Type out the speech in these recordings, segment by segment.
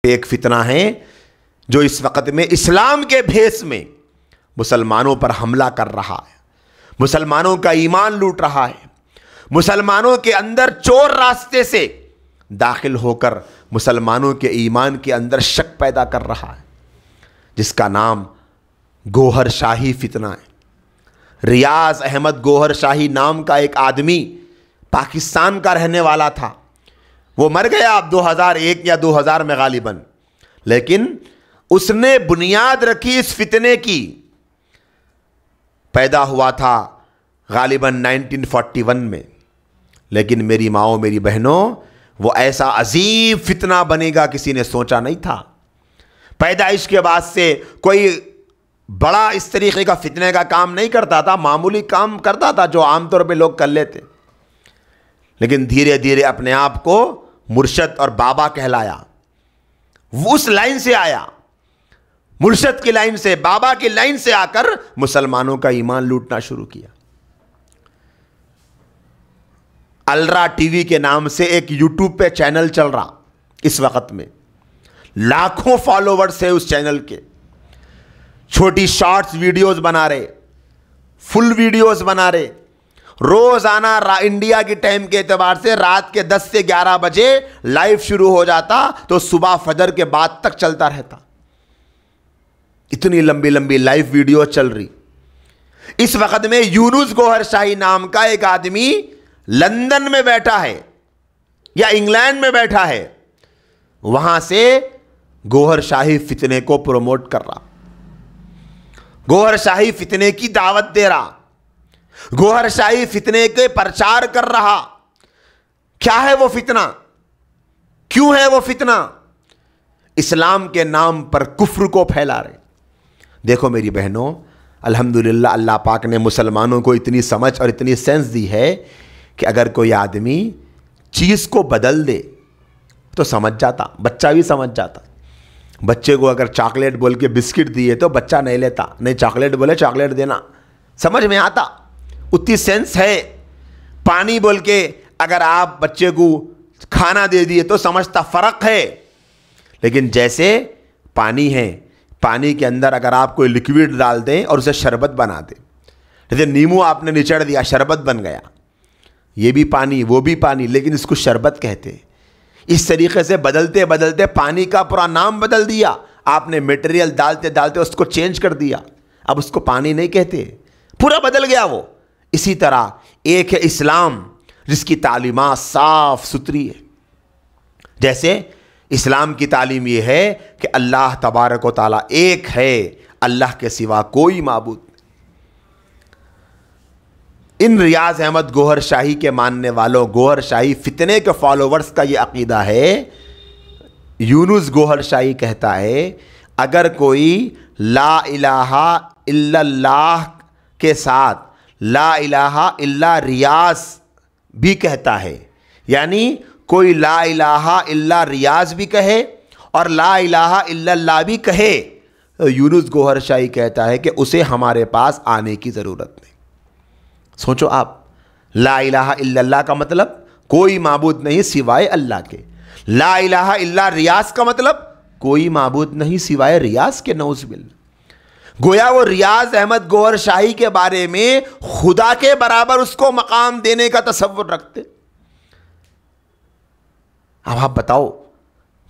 ایک فتنہ ہے جو اس وقت میں اسلام کے بھیس میں مسلمانوں پر حملہ کر رہا ہے، مسلمانوں کا ایمان لوٹ رہا ہے، مسلمانوں کے اندر چور راستے سے داخل ہو کر مسلمانوں کے ایمان کے اندر شک پیدا کر رہا ہے، جس کا نام گوہر شاہی فتنہ ہے۔ ریاض احمد گوہر شاہی نام کا ایک آدمی پاکستان کا رہنے والا تھا، وہ مر گیا اب 2001 یا 2000 میں غالباً، لیکن اس نے بنیاد رکھی اس فتنے کی۔ پیدا ہوا تھا غالباً 1941 میں، لیکن میری ماؤں میری بہنوں وہ ایسا عظیم فتنہ بنے گا کسی نے سوچا نہیں تھا۔ پیدائش کے بعد سے کوئی بڑا اس طریقے کا فتنے کا کام نہیں کرتا تھا، معمولی کام کرتا تھا جو عام طور پہ لوگ کر لیتے، لیکن دھیرے دھیرے اپنے آپ کو مرشد اور بابا کہلایا۔ وہ اس لائن سے آیا، مرشد کی لائن سے، بابا کی لائن سے آ کر مسلمانوں کا ایمان لوٹنا شروع کیا۔ الرا ٹی وی کے نام سے ایک یوٹیوب پہ چینل چل رہا اس وقت میں، لاکھوں فالوورز ہیں اس چینل کے، چھوٹی شارٹس ویڈیوز بنا رہے، فل ویڈیوز بنا رہے، روزانہ انڈیا کی ٹائم کے اعتبار سے رات کے 10 سے 11 بجے لائیو شروع ہو جاتا تو صبح فجر کے بعد تک چلتا رہتا۔ اتنی لمبی لمبی لائیو ویڈیو چل رہی۔ اس وقت میں یونس گوہر شاہی نام کا ایک آدمی لندن میں بیٹھا ہے یا انگلینڈ میں بیٹھا ہے، وہاں سے گوہر شاہی فتنے کو پروموٹ کر رہا، گوہر شاہی فتنے کی دعوت دے رہا، گوہر شاہی فتنے کے پرچار کر رہا۔ کیا ہے وہ فتنہ؟ کیوں ہے وہ فتنہ؟ اسلام کے نام پر کفر کو پھیلا رہے۔ دیکھو میری بہنوں، الحمدللہ اللہ پاک نے مسلمانوں کو اتنی سمجھ اور اتنی سینس دی ہے کہ اگر کوئی آدمی چیز کو بدل دے تو سمجھ جاتا، بچہ بھی سمجھ جاتا۔ بچے کو اگر چاکلیٹ بول کے بسکٹ دیے تو بچہ نہیں لیتا، نہیں چاکلیٹ بولے چاکلیٹ دینا، سمجھ میں آتا، اتنی سینس ہے۔ پانی بول کے اگر آپ بچے کو کھانا دے دیے تو سمجھتا، فرق ہے۔ لیکن جیسے پانی ہے، پانی کے اندر اگر آپ کوئی لکوڈ ڈال دیں اور اسے شربت بنا دیں، جیسے نیمو آپ نے نچڑ دیا شربت بن گیا، یہ بھی پانی وہ بھی پانی، لیکن اس کو شربت کہتے۔ اس طریقے سے بدلتے بدلتے پانی کا پورا نام بدل دیا، آپ نے میٹیریل ڈالتے ڈالتے اس کو چینج کر دیا، اب اس کو پانی نہیں کہتے، پورا بدل گیا وہ۔ اسی طرح ایک ہے اسلام جس کی تعلیمات صاف ستھری ہے۔ جیسے اسلام کی تعلیم یہ ہے کہ اللہ تبارک و تعالیٰ ایک ہے، اللہ کے سوا کوئی معبود نہیں۔ ان ریاض احمد گوہر شاہی کے ماننے والوں، گوہر شاہی فتنے کے فالوورز کا یہ عقیدہ ہے۔ یونس گوہر شاہی کہتا ہے اگر کوئی لا الہ الا اللہ کے ساتھ لا الہ الا ریاض بھی کہتا ہے، یعنی کوئی لا الہ الا ریاض بھی کہے اور لا الہ الا اللہ بھی کہے، تو یونس گوہر شاہی کہتا ہے کہ اسے ہمارے پاس آنے کی ضرورت نہیں۔ سوچو آپ، لا الہ الا اللہ کا مطلب کوئی معبود نہیں سوائے اللہ کے، لا الہ الا ریاض کا مطلب کوئی معبود نہیں سوائے ریاض کے، نعوذ باللہ۔ گویا وہ ریاض احمد گوہر شاہی کے بارے میں خدا کے برابر اس کو مقام دینے کا تصور رکھتے۔ اب آپ بتاؤ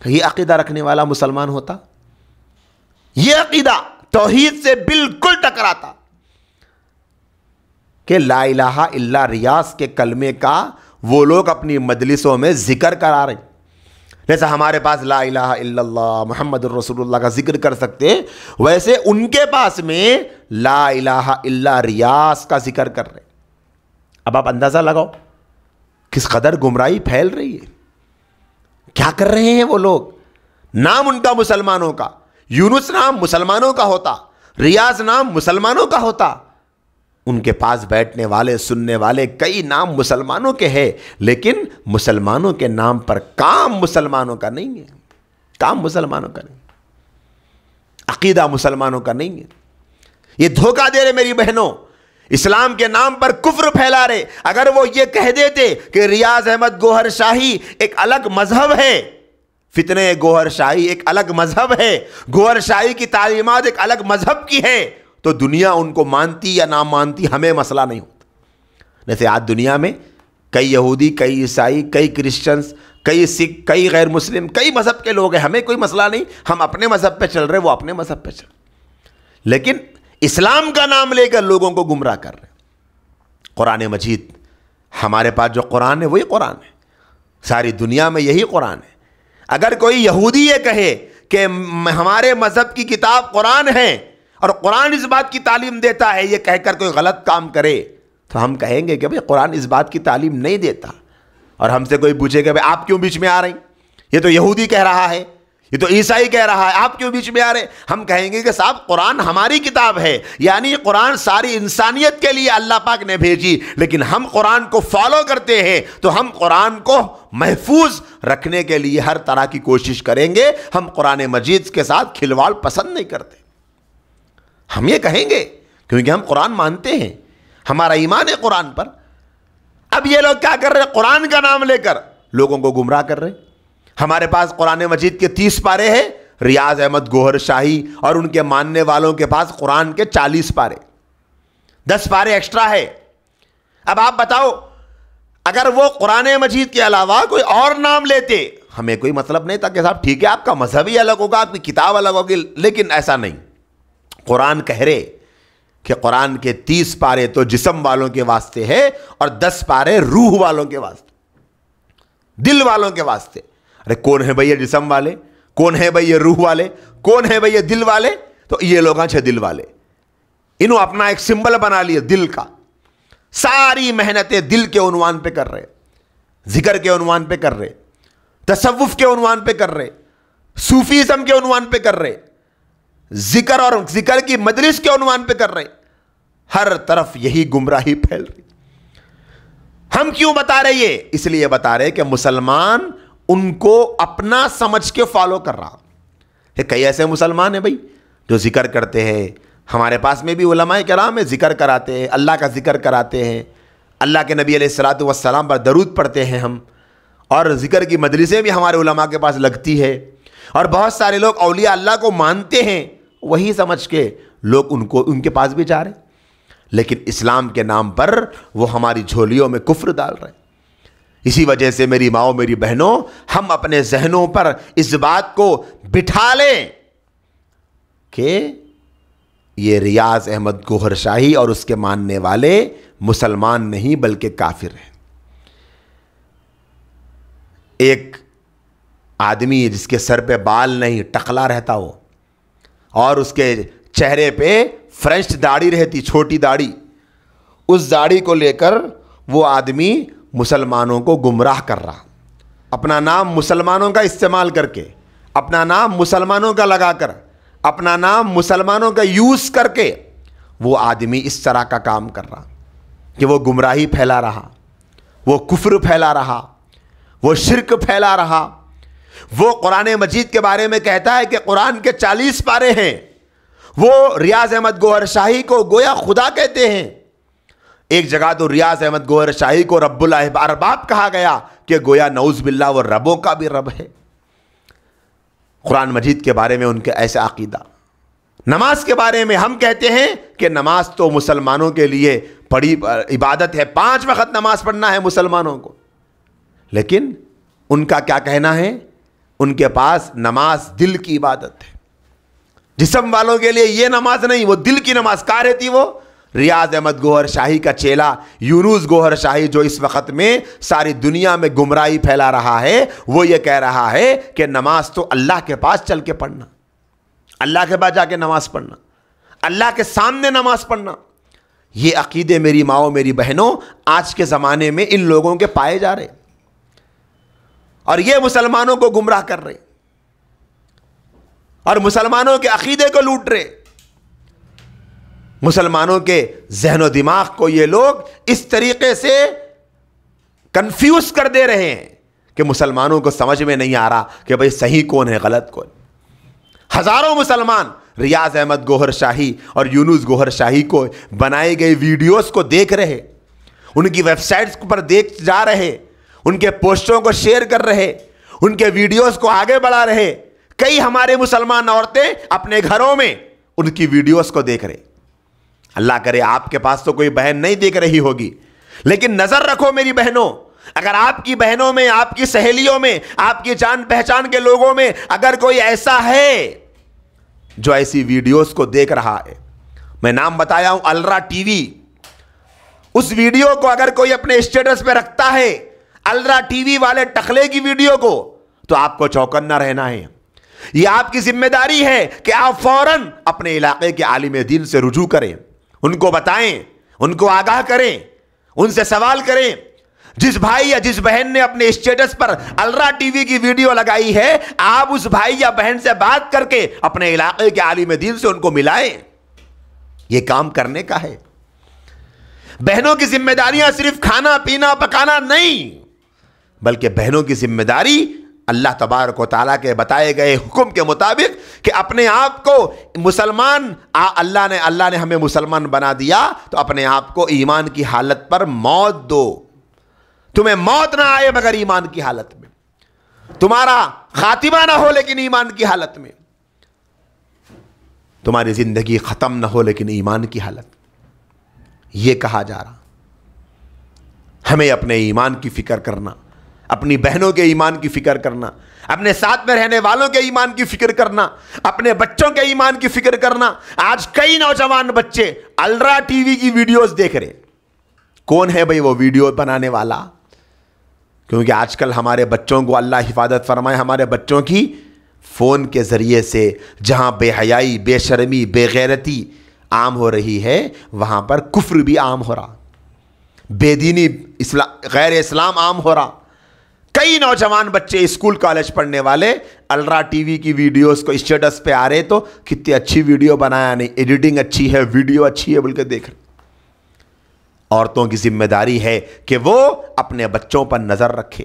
کہ یہ عقیدہ رکھنے والا مسلمان ہوتا؟ یہ عقیدہ توحید سے بالکل ٹکراتا کہ لا الہ الا ریاض کے کلمے کا وہ لوگ اپنی مجلسوں میں ذکر کرا رہے ہیں، جیسا ہمارے پاس لا الہ الا اللہ محمد الرسول اللہ کا ذکر کر سکتے، ویسے ان کے پاس میں لا الہ الا ریاض کا ذکر کر رہے۔ اب آپ اندازہ لگاؤ کس قدر گمراہی پھیل رہی ہے، کیا کر رہے ہیں وہ لوگ۔ نام ان کا مسلمانوں کا، یونس نام مسلمانوں کا ہوتا، ریاض نام مسلمانوں کا ہوتا، ان کے پاس بیٹھنے والے سننے والے کئی نام مسلمانوں کے ہیں، لیکن مسلمانوں کے نام پر کام مسلمانوں کا نہیں ہے، کام مسلمانوں کا نہیں، عقیدہ مسلمانوں کا نہیں ہے۔ یہ دھوکہ دے رہے میری بہنوں، اسلام کے نام پر کفر پھیلا رہے۔ اگر وہ یہ کہہ دیتے کہ ریاض احمد گوہر شاہی ایک الگ مذہب ہے فتنے گوہر شاہی ایک الگ مذہب ہے، گوہر شاہی کی تعلیمات ایک الگ مذہب کی ہے، تو دنیا ان کو مانتی یا نہ مانتی ہمیں مسئلہ نہیں ہوتا۔ جیسے آج دنیا میں کئی یہودی، کئی عیسائی، کئی کرسچنز، کئی سکھ، کئی غیر مسلم، کئی مذہب کے لوگ ہیں، ہمیں کوئی مسئلہ نہیں، ہم اپنے مذہب پہ چل رہے، وہ اپنے مذہب پہ چل رہے، لیکن اسلام کا نام لے کر لوگوں کو گمراہ کر رہے ہیں۔ قرآن مجید، ہمارے پاس جو قرآن ہے وہی قرآن ہے، ساری دنیا میں یہی قرآن ہے۔ اگر کوئی یہودی یہ کہے کہ ہمارے مذہب کی کتاب قرآن ہے اور قرآن اس بات کی تعلیم دیتا ہے، یہ کہہ کر کوئی غلط کام کرے تو ہم کہیں گے کہ بھئی قرآن اس بات کی تعلیم نہیں دیتا۔ اور ہم سے کوئی پوچھے کہ بھئی آپ کیوں بیچ میں آ رہے ہیں، یہ تو یہودی کہہ رہا ہے، یہ تو عیسائی کہہ رہا ہے، آپ کیوں بیچ میں آ رہے ہیں؟ ہم کہیں گے کہ صاحب قرآن ہماری کتاب ہے، یعنی قرآن ساری انسانیت کے لیے اللہ پاک نے بھیجی، لیکن ہم قرآن کو فالو کرتے ہیں تو ہم قرآن کو محفوظ رکھنے کے لیے ہر طرح کی کوشش کریں گے۔ ہم قرآن مجید کے ساتھ کھلواڑ پسند نہیں کرتے، ہم یہ کہیں گے کیونکہ ہم قرآن مانتے ہیں، ہمارا ایمان ہے قرآن پر۔ اب یہ لوگ کیا کر رہے ہیں؟ قرآن کا نام لے کر لوگوں کو گمراہ کر رہے ہیں۔ ہمارے پاس قرآن مجید کے 30 پارے ہیں، ریاض احمد گوہر شاہی اور ان کے ماننے والوں کے پاس قرآن کے 40 پارے، 10 پارے ایکسٹرا ہے۔ اب آپ بتاؤ، اگر وہ قرآن مجید کے علاوہ کوئی اور نام لیتے، ہمیں کوئی مطلب نہیں تھا کہ صاحب ٹھیک ہے آپ کا مذہب ہی الگ ہوگا، آپ کی کتاب الگ ہوگی، لیکن ایسا نہیں۔ قرآن کہہ رہے کہ قرآن کے 30 پارے تو جسم والوں کے واسطے ہے اور 10 پارے روح والوں کے واسطے، دل والوں کے واسطے۔ ارے کون ہے بھئی یہ جسم والے، کون ہے بھئی یہ روح والے، کون ہے بھئی یہ دل والے؟ تو یہ لوگ ہیں دل والے، انہوں اپنا ایک سمبل بنا لیا دل کا، ساری محنتیں دل کے عنوان پہ کر رہے، ذکر کے عنوان پہ کر رہے، تصوف کے عنوان پہ کر رہے، صوفیزم کے عنوان پہ کر رہے، ذکر اور ذکر کی مجلس کے عنوان پہ کر رہے، ہر طرف یہی گمراہی پھیل رہی۔ ہم کیوں بتا رہے یہ؟ اس لیے بتا رہے کہ مسلمان ان کو اپنا سمجھ کے فالو کر رہا ہے۔ کئی ایسے مسلمان ہیں بھائی جو ذکر کرتے ہیں، ہمارے پاس میں بھی علماء کرام ہیں، ذکر کراتے ہیں، اللہ کا ذکر کراتے ہیں، اللہ کے نبی علیہ الصلوۃ والسلام پر درود پڑھتے ہیں ہم، اور ذکر کی مجلسیں بھی ہمارے علماء کے پاس لگتی ہے، اور بہت سارے لوگ اولیاء اللہ کو مانتے ہیں، وہی سمجھ کے لوگ ان کے پاس بھی جا رہے ہیں، لیکن اسلام کے نام پر وہ ہماری جھولیوں میں کفر ڈال رہے ہیں۔ اسی وجہ سے میری ماؤں، میری بہنوں، ہم اپنے ذہنوں پر اس بات کو بٹھا لیں کہ یہ ریاض احمد گوہر شاہی اور اس کے ماننے والے مسلمان نہیں بلکہ کافر ہیں۔ ایک آدمی جس کے سر پہ بال نہیں، ٹکلا رہتا ہو، اور اس کے چہرے پہ فرینچ داڑھی رہتی، چھوٹی داڑھی، اس داڑھی کو لے کر وہ آدمی مسلمانوں کو گمراہ کر رہا، اپنا نام مسلمانوں کا استعمال کر کے، اپنا نام مسلمانوں کا لگا کر، اپنا نام مسلمانوں کا یوز کر کے وہ آدمی اس طرح کا کام کر رہا کہ وہ گمراہی پھیلا رہا، وہ کفر پھیلا رہا، وہ شرک پھیلا رہا۔ وہ قرآن مجید کے بارے میں کہتا ہے کہ قرآن کے 40 پارے ہیں، وہ ریاض احمد گوہر شاہی کو گویا خدا کہتے ہیں۔ ایک جگہ تو ریاض احمد گوہر شاہی کو رب الارباب کہا گیا کہ گویا نعوذ باللہ وہ ربوں کا بھی رب ہے۔ قرآن مجید کے بارے میں ان کے ایسا عقیدہ۔ نماز کے بارے میں ہم کہتے ہیں کہ نماز تو مسلمانوں کے لیے بڑی عبادت ہے، 5 وقت نماز پڑھنا ہے مسلمانوں کو، لیکن ان کا کیا کہنا ہے؟ ان کے پاس نماز دل کی عبادت ہے، جسم والوں کے لیے یہ نماز نہیں، وہ دل کی نماز۔ کہاں رہتی وہ؟ ریاض احمد گوہر شاہی کا چیلا یونس گوہر شاہی، جو اس وقت میں ساری دنیا میں گمراہی پھیلا رہا ہے، وہ یہ کہہ رہا ہے کہ نماز تو اللہ کے پاس چل کے پڑھنا، اللہ کے پاس جا کے نماز پڑھنا، اللہ کے سامنے نماز پڑھنا۔ یہ عقیدے میری ماؤں، میری بہنوں، آج کے زمانے میں ان لوگوں کے پائے جا رہے، اور یہ مسلمانوں کو گمراہ کر رہے اور مسلمانوں کے عقیدے کو لوٹ رہے۔ مسلمانوں کے ذہن و دماغ کو یہ لوگ اس طریقے سے کنفیوز کر دے رہے ہیں کہ مسلمانوں کو سمجھ میں نہیں آ رہا کہ بھئی صحیح کون ہے، غلط کون۔ ہزاروں مسلمان ریاض احمد گوہر شاہی اور یونس گوہر شاہی کو بنائی گئی ویڈیوز کو دیکھ رہے، ان کی ویب سائٹس پر دیکھ جا رہے، ان کے پوسٹوں کو شیئر کر رہے، ان کے ویڈیوز کو آگے بڑھا رہے. کئی ہمارے مسلمان عورتیں اپنے گھروں میں ان کی ویڈیوز کو دیکھ رہے. اللہ کرے آپ کے پاس تو کوئی بہن نہیں دیکھ رہی ہوگی, لیکن نظر رکھو میری بہنوں, اگر آپ کی بہنوں میں, آپ کی سہیلیوں میں, آپ کی جان پہچان کے لوگوں میں اگر کوئی ایسا ہے جو ایسی ویڈیوز کو دیکھ رہا ہے, میں نام بتایا ہوں الرا ٹی وی, اس ویڈیو کو اگر کوئی اپنے اسٹیٹس پہ رکھتا ہے, الرا ٹی وی والے ٹخلے کی ویڈیو کو, تو آپ کو چوکنا رہنا ہے. یہ آپ کی ذمہ داری ہے کہ آپ فوراً اپنے علاقے کے عالم دین سے رجوع کریں, ان کو بتائیں, ان کو آگاہ کریں, ان سے سوال کریں. جس بھائی یا جس بہن نے اپنے اسٹیٹس پر الرا ٹی وی کی ویڈیو لگائی ہے, آپ اس بھائی یا بہن سے بات کر کے اپنے علاقے کے عالم دین سے ان کو ملائیں. یہ کام کرنے کا ہے. بہنوں کی ذمہ داریاں صرف کھانا پینا پکانا نہیں, بلکہ بہنوں کی ذمہ داری اللہ تبارک و تعالیٰ کے بتائے گئے حکم کے مطابق کہ اپنے آپ کو مسلمان, اللہ نے ہمیں مسلمان بنا دیا تو اپنے آپ کو ایمان کی حالت پر موت دو. تمہیں موت نہ آئے مگر ایمان کی حالت میں, تمہارا خاتمہ نہ ہو لیکن ایمان کی حالت میں, تمہاری زندگی ختم نہ ہو لیکن ایمان کی حالت میں. یہ کہا جا رہا. ہمیں اپنے ایمان کی فکر کرنا, اپنی بہنوں کے ایمان کی فکر کرنا, اپنے ساتھ میں رہنے والوں کے ایمان کی فکر کرنا, اپنے بچوں کے ایمان کی فکر کرنا. آج کئی نوجوان بچے الرا ٹی وی کی ویڈیوز دیکھ رہے. کون ہے بھئی وہ ویڈیو بنانے والا؟ کیونکہ آج کل ہمارے بچوں کو اللہ حفاظت فرمائے, ہمارے بچوں کی فون کے ذریعے سے جہاں بے حیائی, بے شرمی, بے غیرتی عام ہو رہی ہے, وہاں پر کفر بھی عام ہو رہا, بے دینی, غیر اسلام عام ہو رہا. کئی نوجوان بچے اسکول کالج پڑھنے والے الرا ٹی وی کی ویڈیوز کو اسٹیٹس پہ آ رہے تو کتنی اچھی ویڈیو بنایا, نہیں ایڈیٹنگ اچھی ہے, ویڈیو اچھی ہے بول کے دیکھ رہے. عورتوں کی ذمہ داری ہے کہ وہ اپنے بچوں پر نظر رکھے.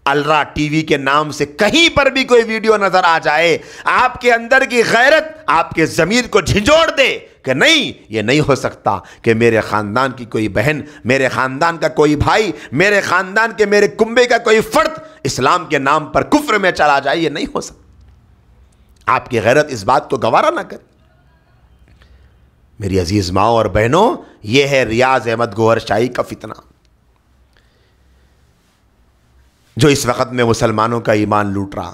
الرا ٹی وی کے نام سے کہیں پر بھی کوئی ویڈیو نظر آ جائے, آپ کے اندر کی غیرت آپ کے ضمیر کو جھنجھوڑ دے کہ نہیں, یہ نہیں ہو سکتا کہ میرے خاندان کی کوئی بہن, میرے خاندان کا کوئی بھائی, میرے خاندان کے میرے کنبے کا کوئی فرد اسلام کے نام پر کفر میں چلا جائے. یہ نہیں ہو سکتا. آپ کی غیرت اس بات کو گوارا نہ کرے. میری عزیز ماؤں اور بہنوں, یہ ہے ریاض احمد گوہر شاہی کا فتنہ جو اس وقت میں مسلمانوں کا ایمان لوٹ رہا.